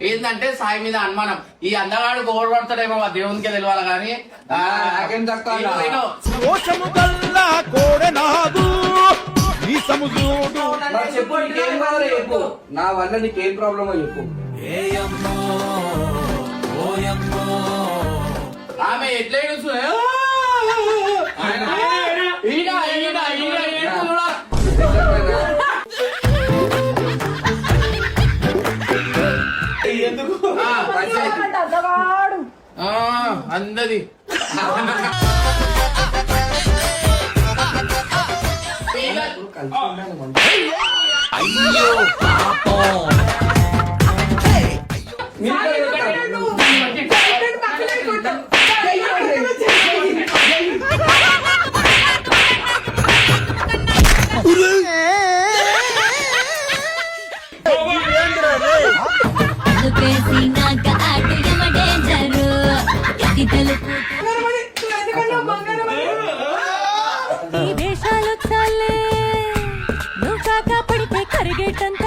ఏంటంటే సాయి మీద అనుమానం. ఈ అందగాడు గోడు పడతాడేమో మా దేవునికే తెలియాలి కానీ చెప్పు నీకేం కావాలో చెప్పు, నా వల్ల నీకేం ప్రాబ్లమో చెప్పు. ఆమె ఎట్లా ఎందుకు అందది అయ్యో పాపం ఈ వేషాలు చాలే నువ్వు కాక పడితే కరిగేటంత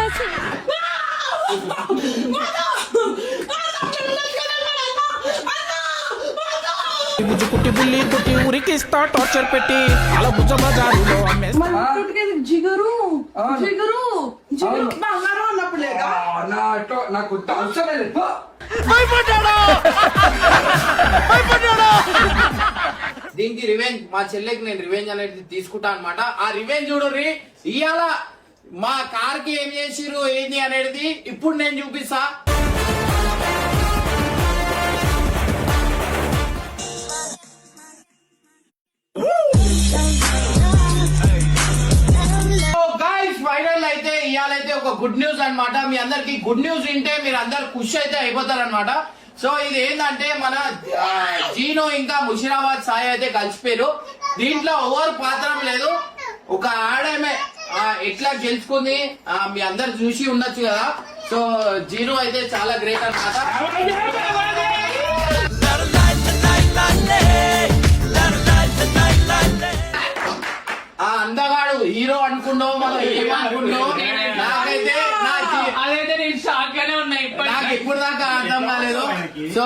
పుట్టి బుల్లి పుట్టి ఉరికిస్తా టార్చర్ పెట్టి అలా భుజ బజారులో జిగరు జిగరు జిగరు బంగారం అన్నప్పుడు లేదా నాకు అవసరం లేదు. దీనికి రివెంజ్ మా చెల్లెకి నేను రివెంజ్ అనేది తీసుకుంటా అనమాట. ఆ రివెంజ్ చూడరి ఇవాళ మా కార్ కి ఏం చేసిర్రు ఏంది అనేది ఇప్పుడు నేను చూపిస్తా. ఫైనల్ అయితే ఇవాళైతే ఒక గుడ్ న్యూస్ అన్నమాట. మీ అందరికి గుడ్ న్యూస్ వింటే మీరు అందరు ఖుషి అయితే అయిపోతారనమాట. సో ఇది ఏంటంటే మన జీనో ఇంకా ముషిరాబాద్ సాయి అయితే కలిసిపోయారు. దీంట్లో ఎవరు పాత్రం లేదు, ఒక ఆడమే ఎట్లా గెలుచుకుంది మీ అందరు చూసి ఉండొచ్చు కదా. సో జీనో అయితే చాలా గ్రేట్ అన్నమాట. ఆ అందగాడు హీరో అనుకున్నావు మనం ఏమనుకున్నావు, నాకైతే అదైతే నేను షాక్ గానే ఉన్నా. నాకు ఇప్పుడు దాకా అర్థం కాలేదు. సో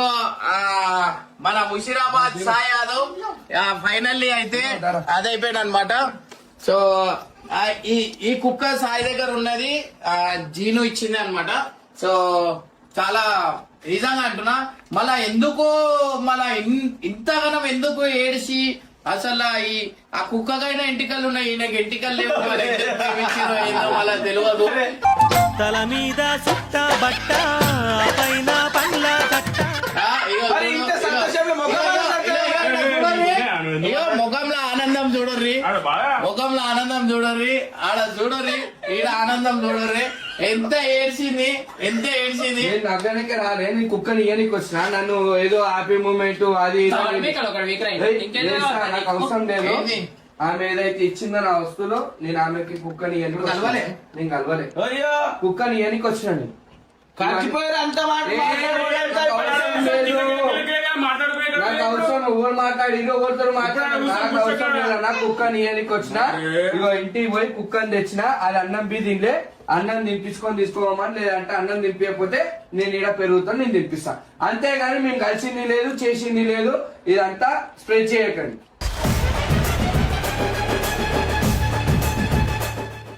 మన ముషిరాబాద్ సాయి యాదవ్ ఫైనల్లీ అయితే అదైపోయాడు అనమాట. సో ఈ కుక్క సాయి దగ్గర ఉన్నది జీను ఇచ్చింది అనమాట. సో చాలా నిజంగా అంటున్నా, మళ్ళా ఎందుకో మళ్ళా ఇంతగానం ఎందుకు ఏడిసి అసలు ఆ కుక్కకైనా ఎంటికలు ఉన్నాయి, ఈయనకి ఎంటికలు లేవు. వాళ్ళ తెలియదు. తల మీద సుట్ట బట్ట పైన పండ్ల కట్ట ముఖంలో ఆనందం చూడర్రి, ముఖంలో ఆనందం చూడర్రి, ఆడ చూడర్రి, ఈడ ఆనందం చూడర్రి. ఎంత ఏడ్చింది, ఎంత ఏడ్చింది. నవ్వడానికి రాలే, నీ కుక్కని ఇయనికి వచ్చిన నన్ను ఏదో హ్యాపీ మూమెంట్ అది నాకు అవసరం లేదు. ఆమె ఏదైతే ఇచ్చిందో నా వస్తువులో నేను ఆమెకి కుక్కని ఇయనికి కలవలే, నేను కలవలే, కుక్కని ఇయనికి వచ్చినండి. నాకు అవసరం ఎవరు మాట్లాడి ఎవరితో మాట్లాడారు, నాకు అవసరం లేదు. నా కుక్కని ఇయనికి వచ్చిన, ఇగో ఇంటికి పోయి కుక్కని తెచ్చిన, అది అన్నం బీ తినలే, అన్నం దింపించుకొని తీసుకోమని, లేదంటే అన్నం దింపకపోతే నేను ఈడ పెరుగుతాను, నేను దింపిస్తా. అంతేగాని మేము కలిసింది లేదు, చేసింది లేదు, ఇదంతా స్ప్రెడ్ చేయకండి.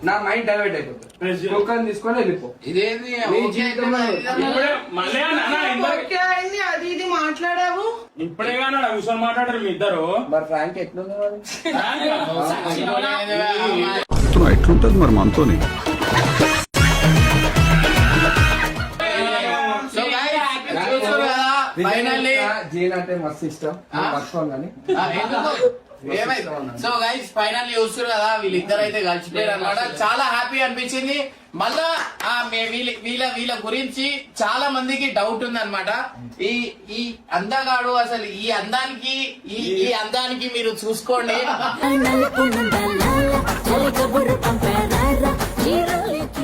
నా మైండ్ డైవర్ట్ అయిపోతుంది. కుక్కని తీసుకొని వెళ్ళిపో. ఇదేంది అది ఇది మాట్లాడావు ఇప్పుడే కానీ కూర్చొని మాట్లాడారు మీ ఇద్దరు. మరి ఫ్రాంక్ ఎట్లుంది ఎట్లుంటది మరి మనతోని. ఫైనల్లీ జీన్ అంటే మస్తు ఇష్టం, మర్చిపోగానే. సో గైస్ ఫైనల్లీ చూస్తారు కదా, వీళ్ళిద్దరు అయితే కలిసిపోయారు అనమాట. చాలా హ్యాపీ అనిపించింది. మళ్ళా వీళ్ళ గురించి చాలా మందికి డౌట్ ఉంది అనమాట. ఈ అందగాడు అసలు ఈ అందానికి మీరు చూసుకోండి.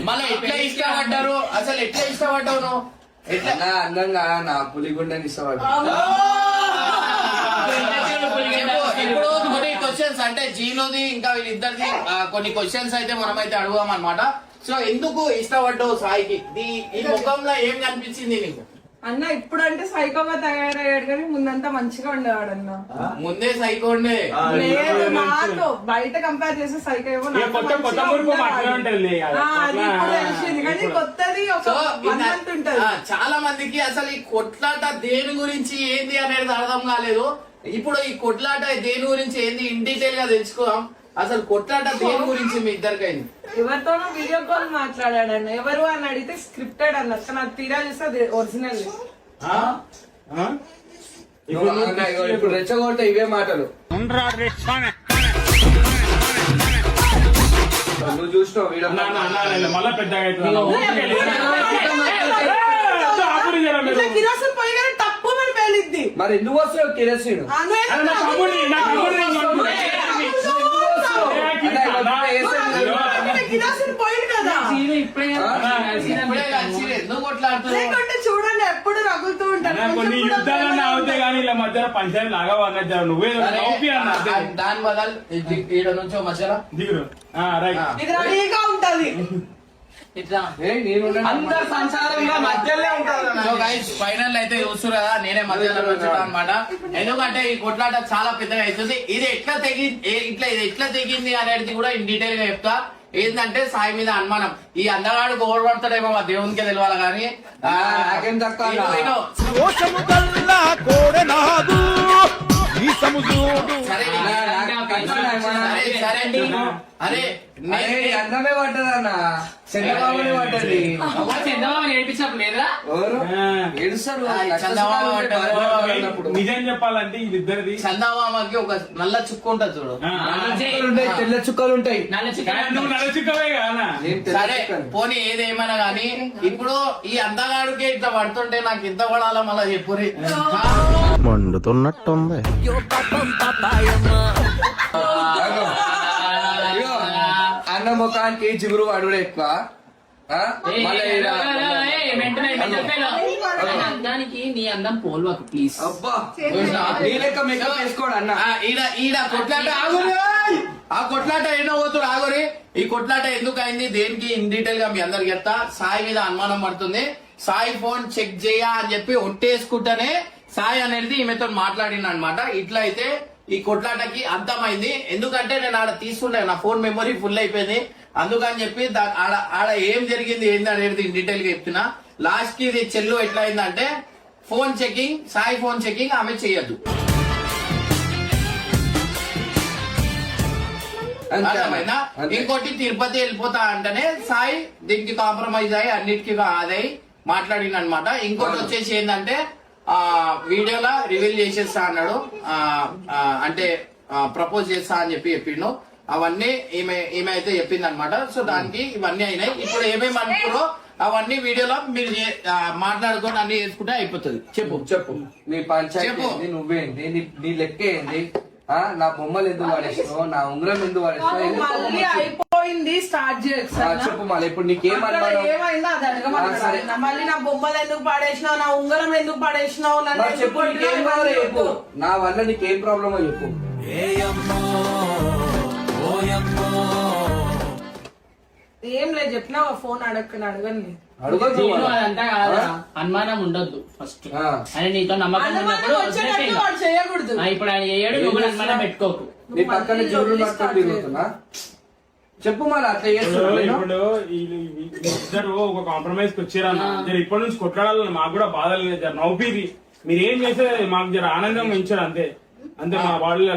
మళ్ళీ ఎట్లా ఇష్టపడ్డారు, అసలు ఎట్లా ఇష్టపడ్డావు నువ్వు? ఎట్లా అందంగా నా పులిగుండని ఇష్టపడ్డా. ఇప్పుడు కొన్ని క్వశ్చన్స్ అంటే జీనోది ఇంకా వీళ్ళిద్దరిది కొన్ని క్వశ్చన్స్ అయితే మనమైతే అడుగుదాం అనమాట. సో ఎందుకు ఇష్టపడ్డావు సాయికి ఈ ముఖంలో ఏం కనిపించింది నీకు? అన్న ఇప్పుడంటే సైకోగా తయారయ్యాడు కానీ ముందంతా మంచిగా ఉండేవాడు అన్న. ముందే సైకో ఉండే. లేదు నాకు బయట కంపేర్ చేస్తే సైకో ఏమో నాకు కొత్త కొత్త మంచిగా మురుపు ఉండేవాడు. మాట్లాడి ఉంటుంది. అది ఇప్పుడు తెలిసింది కానీ కొత్తది ఒక సో 1 month ఉంటది. చాలా మందికి అసలు ఈ కొట్లాట దేని గురించి ఏంది అనేది అర్థం కాలేదు. ఇప్పుడు ఈ కొట్లాట దేని గురించి ఏంది ఇన్ డీటెయిల్ గా తెలుసుకుందాం. అసలు కొట్లాట దేని గురించి మీ ఇద్దరికైంది? ఎవరితోనో వీడియో కాల్ మాట్లాడాడన్న. ఎవరు అని అడిగితే స్క్రిప్టెడ్ అన్న. నాకు తీరా చూస్తే అది ఒరిజినల్. ఇప్పుడు రెచ్చగొడితే ఇవే మాటలు నువ్వు చూసినావు వీడియో. మళ్ళా పెద్దగా కిరోసిన్ పోయి కానీ తప్పు అని పేలిద్ది. మరి ఎందుకు వస్తావు కిరసీడు? కిరోసిన్ పోయింది కదా. ఇప్పుడే కలిసి ఎందుకు కొట్లాడుతున్నావు? లేకుంటే చూడండి ఎప్పుడు రగులుతూ ఉంటారు. కొన్ని యుద్ధాలన్నీ అవుతాయి కానీ ఇలా మధ్యలో పంచాయతీ లాగా అన్నది నువ్వే నవ్వుపి అన్న దాని బదులు ఈడ నుంచో మధ్యలో దిగురు రైట్. ఇది రెడీగా ఉంటది. ఇట్లా అందరు సంసారంగా మధ్యలో ఉంటారు. సో గైస్ ఫైనల్ అయితే చూస్తున్నారు కదా, నేనే మధ్యలో వచ్చాను అనమాట. ఎందుకంటే ఈ కొట్లాట చాలా పెద్దగా అవుతుంది. ఇది ఎట్లా తెగింది అనేది కూడా ఇన్ డీటెయిల్ గా చెప్తా. ఏంటంటే సాయి మీద అనుమానం. ఈ అందగాడు గోడపడతాడేమో మా దేవునికే తెలియాలి కానీ నాకేం తక్కువ అరే అందమే పడ్డదన్న. చంద్రబాబుని పడ్డది. చంద్రబాబు నేర్పించినప్పుడు లేదా ఏడుస్తారు నిజం చెప్పాలంటే వీళ్ళిద్దరిది చందామామకి ఒక నల్ల చుక్క ఉంటది చూడు. తెల్ల చుక్కలు ఉంటాయి. నల్ల నువ్వు నడుచుకోవే కదా. సరే పోనీ ఏదేమైనా గానీ ఇప్పుడు ఈ అందగాడికి ఇట్లా పడుతుంటే నాకు ఇంత పడాలా మళ్ళా చెప్పురి. మండుతున్నట్టుంది. అన్న ముఖానికి జిగురు అడుగుడు ఎక్కువ. అందానికి నీ అందం పోల్వాకు ప్లీజ్. అబ్బా నీ లెక్క మేకప్ వేసుకోడు అన్న. ఈడ కొట్లాట ఆగురి. ఆ కొట్లాట ఏదో పోతుడు ఆగురి. ఈ కొట్లాట ఎందుకు అయింది దేనికి ఇన్ డీటెయిల్ గా మీ అందరికి చెప్తా. సాయి మీద అనుమానం పడుతుంది. సాయి ఫోన్ చెక్ చేయ అని చెప్పి ఒట్టేసుకుంటానే సాయి అనేది ఈమెతో మాట్లాడిన అనమాట. ఇట్లా అయితే ఈ కొట్లాటకి అర్థమైంది. ఎందుకంటే నేను ఆడ తీసుకుంటే నా ఫోన్ మెమరీ ఫుల్ అయిపోయింది. అందుకని చెప్పి ఆడ ఏం జరిగింది ఏంది అనేది డీటెయిల్ గా చెప్తున్నా. లాస్ట్ కి ఇది చెల్లు ఎట్లా అయిందంటే phone checking, Sai phone checking ఆమె చెయ్యద్దు. ఇంకోటి తిరుపతి వెళ్ళిపోతా అంటేనే సాయి దీనికి కాంప్రమైజ్ అయ్యి అన్నిటికీ అదై మాట్లాడిన అనమాట. ఇంకోటి వచ్చేసి ఏంటంటే వీడియోలో రివీల్ చేసేస్తా అన్నాడు. అంటే ప్రపోజ్ చేస్తా అని చెప్పిండు. అవన్నీ ఈమె అయితే చెప్పింది అనమాట. సో దానికి ఇవన్నీ అయినాయి. ఇప్పుడు ఏమేమి అనుకున్నారో అవన్నీ వీడియోలో మీరు మాట్లాడుకొని అన్ని చేసుకుంటే అయిపోతుంది. చెప్పు నీ పంచాయతీ ఏంది, నువ్వేంది, నీ లెక్క ఏంది, నా బొమ్మలు ఎందుకు వాడేసినావు, నా ఉంగరం ఎందుకు మళ్ళీ అయిపోయింది స్టార్ట్ చేయొచ్చు. చెప్పు మళ్ళీ ఇప్పుడు నీకేమన్నా ఏమైందో అది అడగమన్నా. మళ్ళీ నా బొమ్మలు ఎందుకు పడేసినావు, నా ఉంగరం ఎందుకు పడేసినావు, చెప్పు. నీకేం కావాలో చెప్పు. నా వల్ల నీకేం ప్రాబ్లమో చెప్పు. ఏం లేదు చెప్పినా ఫోన్ అడగండి. అదంతా కాదు, అనుమానం ఉండొద్దు ఫస్ట్. అని నీతో నమ్మకం ఉన్నప్పుడు వాడు చేయకూడదు. ఇప్పుడు ఆయన చేయడు, నువ్వు కూడా అనుమానం పెట్టుకోకు. నీ పక్కన జోడు పట్టుకొని తిరుగుతున్నా. చెప్పు మరి అట్లా ఇప్పుడు ఇద్దరు ఒక కాంప్రమైజ్ కి వచ్చారన్న. ఇప్పటి నుంచి కొట్లాడాలని మాకు కూడా బాధ లేదు. జర నవ్వుపీది మీరు ఏం చేస్తే మాకు జర ఆనందం ఇచ్చారు అంతే. అంతే మా వాళ్ళ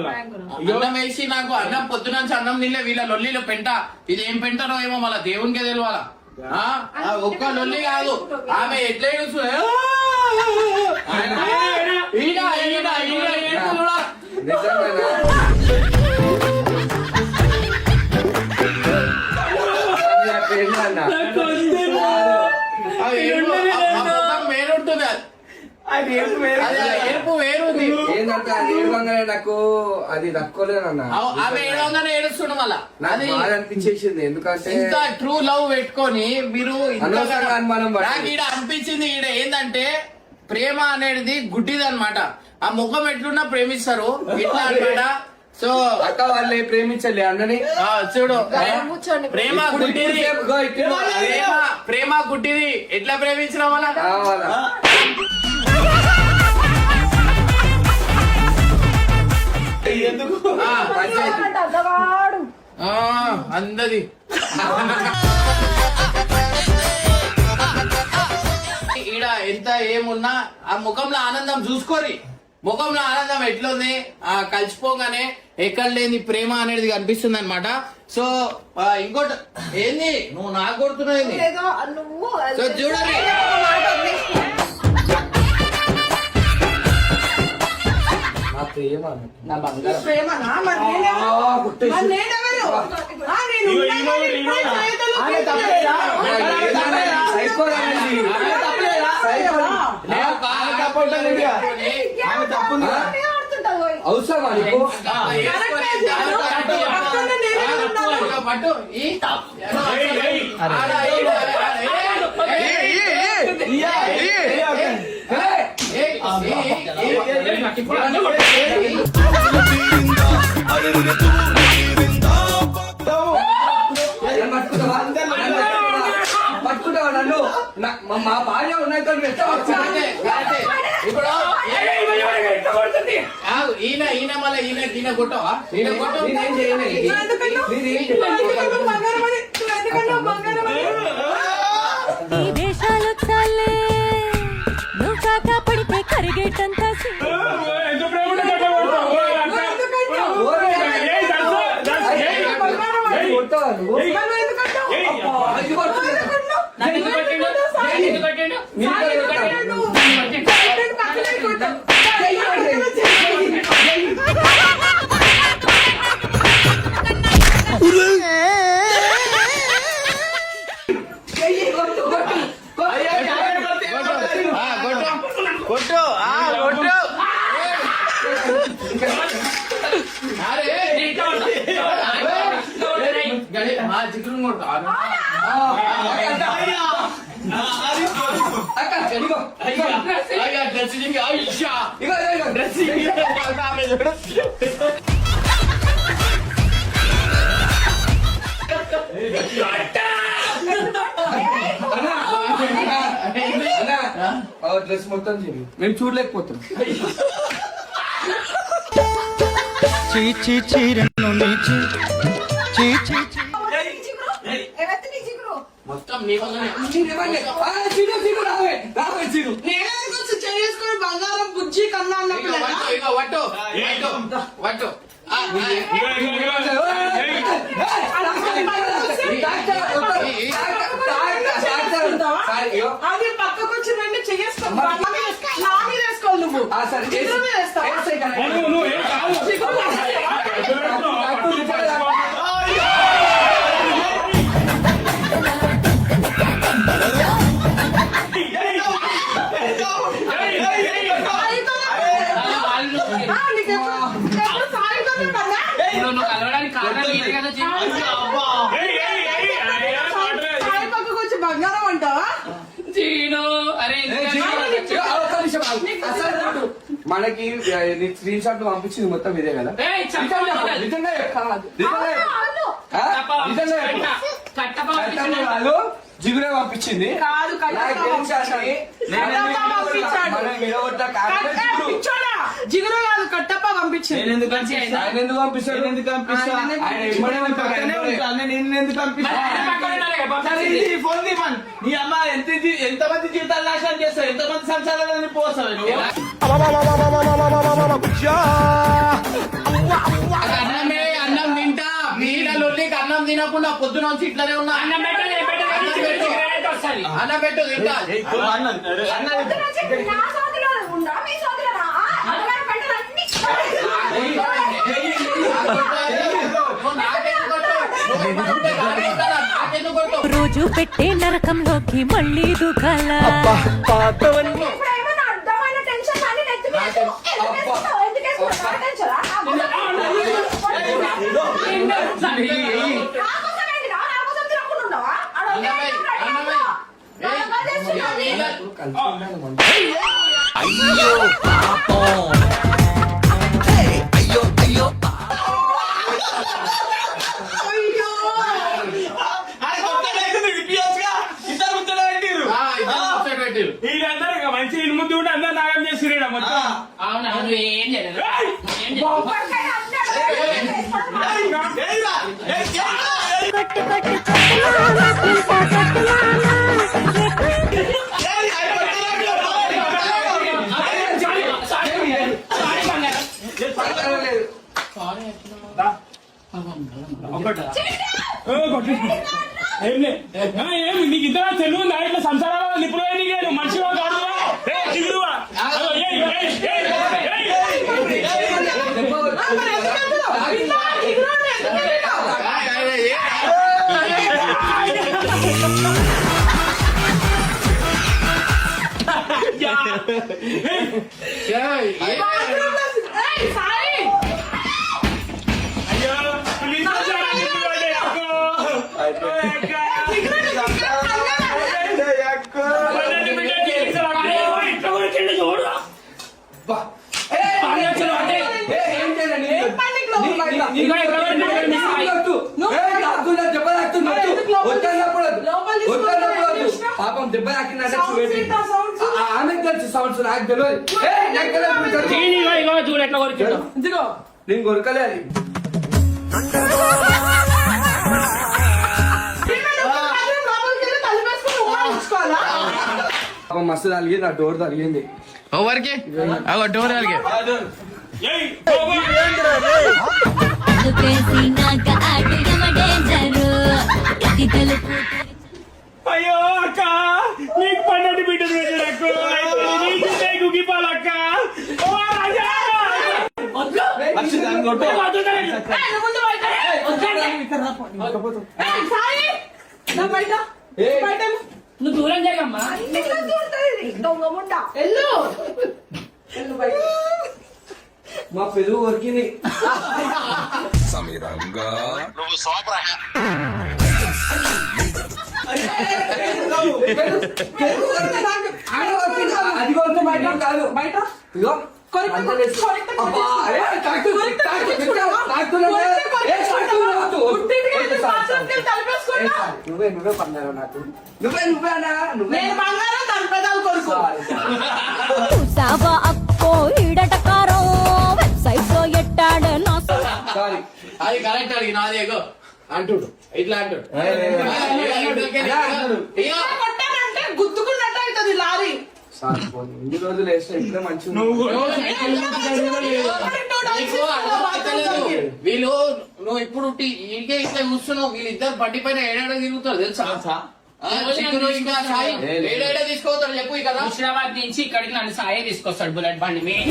అన్నం వేసి నాకు అన్నం పొద్దున అన్నం నిల్లే వీళ్ళ లొల్లిలో పెంట. ఇది ఏం పెంటారో ఏమో మళ్ళా దేవునికే తెలియాలా. ఒక్క లొల్లి కాదు ఆమె ఎట్లా వేరుంటుంది. ఏడుపు వేరుంది. ఏంటంటే నాకు అది తక్కువలేదన్న. ఆమె ఏడవగానే ఏడుస్తుండ మళ్ళా అది అనిపించేసింది. ఎందుకంటే ఇంత ట్రూ లవ్ పెట్టుకొని మీరు అనుమానం నాకు ఈడ అనిపించింది. ఈడ ఏంటంటే ప్రేమ అనేది గుడ్డిది అనమాట. ఆ ముఖం ఎట్లున్నా ప్రేమిస్తారు ఇట్లా అనమాట. సో అక్క వాళ్ళే ప్రేమించలే అన్నని చూడు కూర్చోండి. ప్రేమ గుడ్డిది ప్రేమ గుడ్డిది ఎట్లా ప్రేమించిన వాళ్ళ ఎందుకు అందది ఈడ ఎంత ఏమున్నా ఆ ముఖంలో ఆనందం చూసుకోరి. ముఖంలో ఆనందం ఎట్లుంది కలిసిపోగానే ఎక్కడ లేని ప్రేమ అనేది కనిపిస్తుంది అనమాట. సో ఇంకోటి ఏంది నువ్వు నాకు కొడుతున్నావు సో చూడండి నా బంగారం ప్రేమనా? మరి నేనెవరు? నేను అవసరమా పట్టు పట్టుకుంటావా నన్ను? మా భార్య ఉన్నాయి ఇప్పుడు ఈయన మళ్ళీ ఈయన కొట్టవా? ఈయన కొట్టవు ఈ వేషాలు చాలే నువ్వు కాకా పడితే కరిగేటంత ఎంత ప్రేమ ఉంటే గట్ల కొడతావు? కొట్టు కొట్టు చికెన్ డ్రెస్ మొత్తం మేము చూడలేకపోతున్నాం. మొత్తం నీ వల్లనే. చేసుకుని బంగారం బుజ్జి కన్నా అన్నప్పుడు వట్టు వట్టు అది పక్కకు వచ్చి వెంటనే చేసుకోవాలి నువ్వు నువ్వు ఏం కాదు. కలవడానికి కారణం ఇదే కదా పక్కకు వచ్చి బంగారం అంటావా? జీను అరే మనకి స్క్రీన్ షాట్ పంపించింది మొత్తం ఇదే కదా. జిగురే పంపించింది. కాదు జిగురు కాదు కట్టప్ప పంపించింది. ఎందుకు పంపిస్తాడు? నీ అమ్మ ఎంతమంది జీవితాలు నాశనం చేస్తావు, ఎంతమంది సంసారాలను పోస్తావు. అన్నం తింటా వీళ్ళకి అన్నం తినకుండా పొద్దున వచ్చి ఇట్లనే ఉన్నా. అన్నం పెట్టు తింటా. రోజు పెట్టే నరకంలోకి మళ్ళీ దుఃఖాల అయ్యో పాపం మంచి ఇల్లు ముందు ఉంటే అందరు నాగం చేసిరా మొత్తం. అవునా నువ్వు ఏం చేయలేదు ఏం చేయలేదు. కొట్టు కొట్టు కొట్టులానా, పిల్పా కొట్టులానా. ఏమి నీకు ఇద్దరు తెలుగు ఉందా ఇట్లా సంసారాలు నిపుణులు మనిషి పాపం దెబ్బ తాకిందంటే ఆమెకు తెలుసు సౌండ్స్ నాకు తెలియదు చూడు ఎట్లా కొరికిందో. నేను కొరకలే అది పాపం మస్తు తగిలింది ఆ డోర్ తగిలింది ఎవరికి అగో డోర్ వాళ్ళకి అయ్యో అక్క నీకు పన్నెండు బిడ్డలు పెట్టాడు గుగిపాలక్క నువ్వు దూరం జరగమ్మా. మా పెరుగు కొరికింది అది కొరికితే బయట కాదు బయట ఇగో నువ్వే పన్నారు నాకు నువ్వే అన్నా నువ్వే చూసావా అక్కో ఈడటకారం వెబ్సైట్ లో ఎట్టాడు నా సారీ అది కరెక్ట్ అడిగి నాదేగో అంటుడు ఇట్లా అంటుడు గుద్దుకున్నట్టు అవుతుంది లారీ. ఇన్ని రోజులు వేస్తే ఇప్పుడే మంచిగా వీళ్ళు నువ్వు ఇప్పుడు ఇంకే ఇట్లా చూస్తున్నావు వీళ్ళిద్దరు బండి పైన ఏడాడ తిరుగుతారు తెలుసా ఏడాడ తీసుకోతారు చెప్పు కదా. హుస్నాబాద్ నుంచి ఇక్కడికి నన్ను సాయి తీసుకొస్తాడు బుల్లెట్ బండి మీద.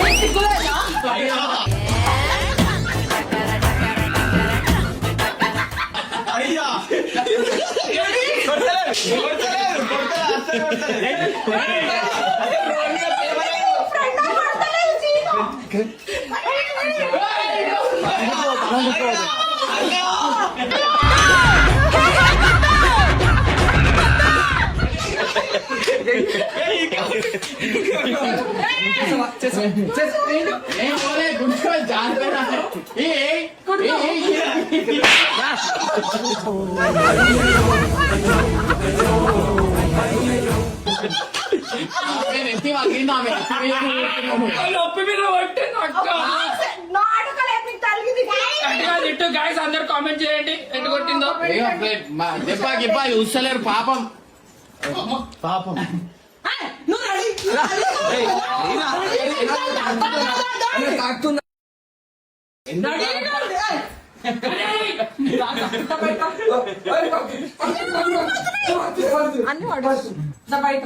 గైస్ అందరు కామెంట్ చేయండి ఎట్టు కొట్టిందో. దెబ్బ గిబ్బ చూస్తలేరు పాపం పాపం. అన్ని బయట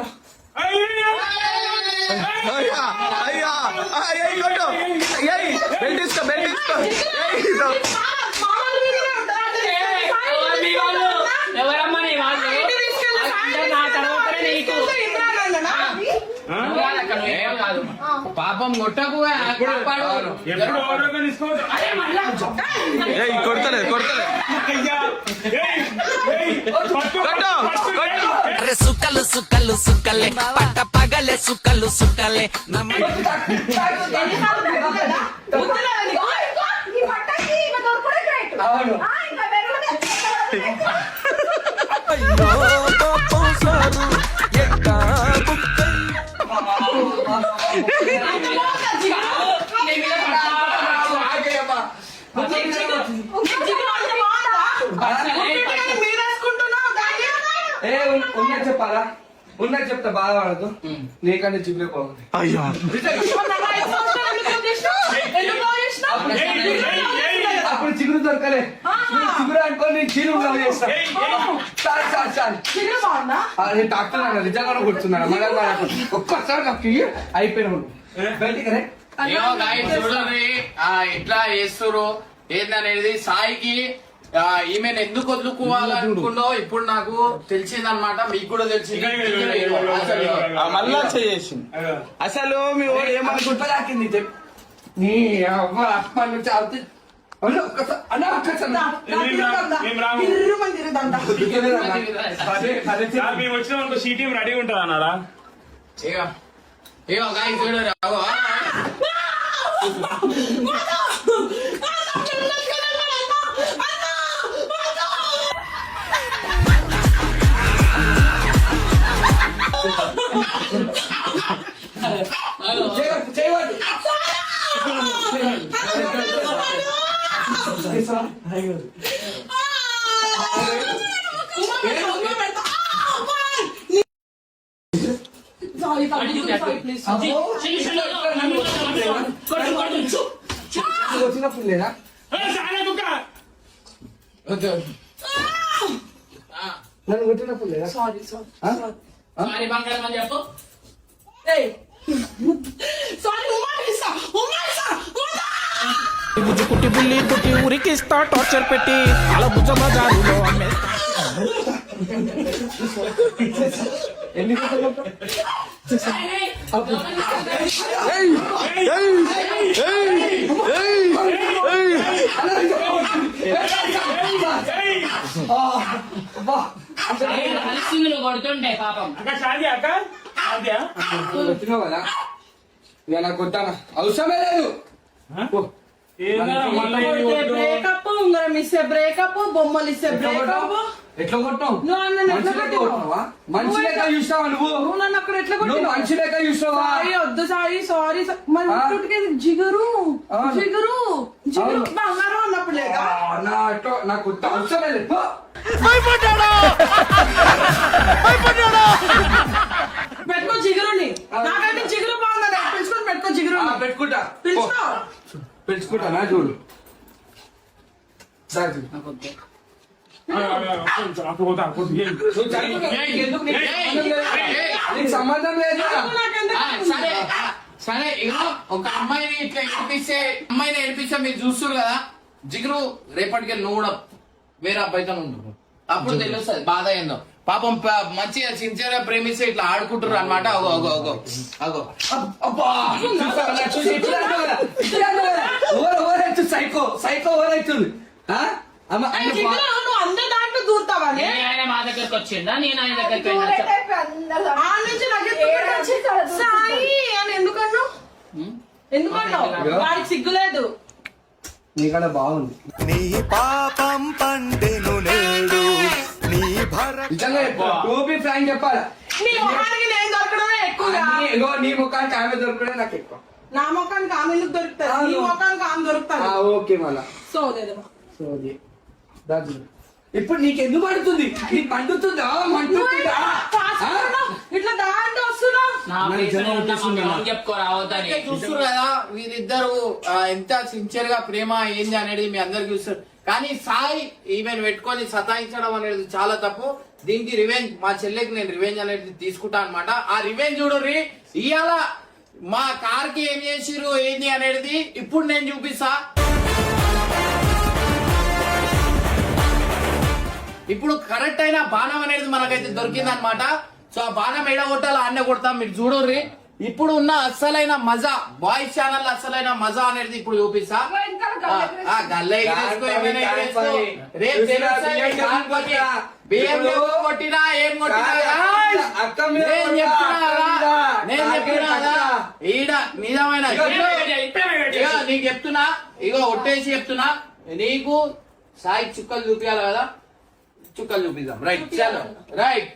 ఎవరమ్మా నీ వాళ్ళు నా తర్వాతనే నీకు కాదు. పాపం కొట్టకు సుక్కలు సుక్కలు సుక్కలే పట్ట పగలే సుక్కలు సుక్కలే ఆగేయమ్మా. ఏ ఉన్నా చెప్పాలా ఉన్నా చెప్తా బాధపడదు నీకంటే చిగురే బాగుంది అప్పుడు చిగురు దొరకలే చిగురు అనుకోని నేను చీరు లవ్ చేస్తా చాలు చాలు చాలు నేను డాక్టర్ అన్న నిజంగా కొడుతున్నాను మళ్ళీ ఒక్కసారి నాకు ఇయ్యి, అయిపోయినా బయటికి రే ఏమో guys చూడండి ఎట్లా చేస్తుర్రు ఏందనేది సాయికి ఈమెను ఎందుకు వదులుకోవాలనుకుందో ఇప్పుడు నాకు తెలిసిందనమాట, మీకు కూడా తెలిసింది. మళ్ళా చేసింది అసలు మీ వాడు ఏమనుకుంటా తాకింది నీ అవ్వ అప్ప నుంచి అవుతుంది అన్న ఒక్కసారి మేము వచ్చిన సీటీ రెడీ ఉంటుంది అన్నారా? ఏమో guys చూడండి వచ్చినప్పుడు లేదా నన్ను కొట్టినప్పుడు లేదా సారీ బంగారం అని చెప్పు. బుజ్జుకుట్టి బుల్లి కొట్టి ఉరికిస్తా టార్చర్ పెట్టి అలా బుజ్జ బజారులో అమ్మేస్తా. ఎన్ని కలిసింది నువ్వు కొడుతుంటే పాపం. అక్క షాది అక్క షాదియా వచ్చినావు కదా ఇక నాకు కొట్టానా అవసరమే లేదు బ్రేకప్ ఉంగరం ఇస్తే బ్రేకప్, బొమ్మలు ఇస్తే బ్రేకప్. ఎట్లా కొట్టావు నువ్వు నన్ను ఎట్లా మనిషి లెక్క కొట్టినావు? కొట్టినావా? మనిషి లెక్క చూసావా నువ్వు నువ్వు నన్ను అక్కడ ఎట్లా నువ్వు కొట్టినావు? మనిషి లెక్క చూసావా సాయి వద్దు సాయి, సారీ మరి ముట్టుడికి జిగురు అవును. జిగురు జిగురు అవును. బంగారం అన్నప్పుడు లేదా నాకు అవసరమే లేదు పెట్టుకో జిగురుని. నాకంటే జిగురు బాగుందా? పెంచుకొని పెట్టుకో జిగురు. పెట్టుకుంటా పెంచుకో. పెంచుకుంటానా చూడు సరే చూడు. నాకు వద్దు. నువ్వు చదువుకో. నీకెందుకు? నీకు సంబంధం లేదు సరే సరే ఇగో ఒక అమ్మాయిని ఇట్లా ఏడిపిస్తే మీరు చూస్తారు కదా జిగురు, రేపటికి నువ్వు కూడా వేరే అబ్బాయితో ఉంటున్నావు, అప్పుడు తెలుస్తుంది బాధ ఏందో. పాపం మంచిగా సిన్సియర్ గా ప్రేమిస్తే ఇట్లా ఆడుకుంటారు అనమాట. అగో అగో అగో అగో అబ్బా సైకో సైకో ఓరైతుంది జిగురు నువ్వు అందరి దాంట్లో దూరుతావా? ఆయన మా దగ్గరకు వచ్చిందా, నేను ఆయన దగ్గరికి వెళ్ళా. ఆ నుంచి నాకు సాయి అని ఎందుకన్నావు? ఎందుకన్నావు? వాడికి సిగ్గులేదు. నీకన్నా బాగుంది నిజంగా టోపీ ఫ్రాంక్ చెప్పాలా నీ మొహానికి నేను దొరకడమే ఎక్కువగా. ఇగో నీ ముఖానికి ఆమె దొరకడే నాకు ఎక్కువ నా మొఖానికి ఆమె ఎందుకు దొరుకుతుంది? నీ మొఖానికి ఆమె దొరుకుతాను. ఓకే మళ్ళా సోదేదమా. సోది దాని ఇప్పుడు నీకు ఎందుకు పడుతుంది? నీకు మండుతుందా మండుతుందా ఇట్లా దాంట్లో వస్తున్నా. నా face లో ఉన్న మా మౌన్ చెప్పుకో రావద్దని. చూస్తారు కదా వీరిద్దరు ఎంత సిన్సియర్ గా ప్రేమ ఏంది అనేది మీ అందరికి చూస్తారు. కానీ సాయి ఈమెను పెట్టుకొని సతాయించడం అనేది చాలా తప్పు. దీనికి రివెంజ్, మా చెల్లెకి నేను రివెంజ్ అనేది తీసుకుంటా అనమాట. ఆ రివెంజ్ చూడరి ఇవాళ మా కార్ కి ఏం చేసిర్రు ఏంది అనేది ఇప్పుడు నేను చూపిస్తా. ఇప్పుడు కరెక్ట్ అయిన బాణం అనేది మనకైతే దొరికింది అనమాట. సో ఆ బాణం ఏడ కొట్టాలో అన్న కొడతాం, మీరు చూడర్రి. ఇప్పుడు ఉన్న అస్సలైన మజా, బాయ్స్ ఛానల్ అస్సలైన మజా అనేది ఇప్పుడు చూపిస్తా. గల్ల ఎగరేసుకో, ఏమైనా ఎగరేసుకో. రేపు బియ్యం కొట్టినా ఏం కొట్టినా నేను చెప్తున్నా ఈడ నిజమైన నీకు చెప్తున్నా. ఇగో ఒట్టేసి చెప్తున్నా, నీకు సాయి చుక్కలు చూపించాలి కదా, చుక్కలు చూపిద్దాం. రైట్ చలో రైట్.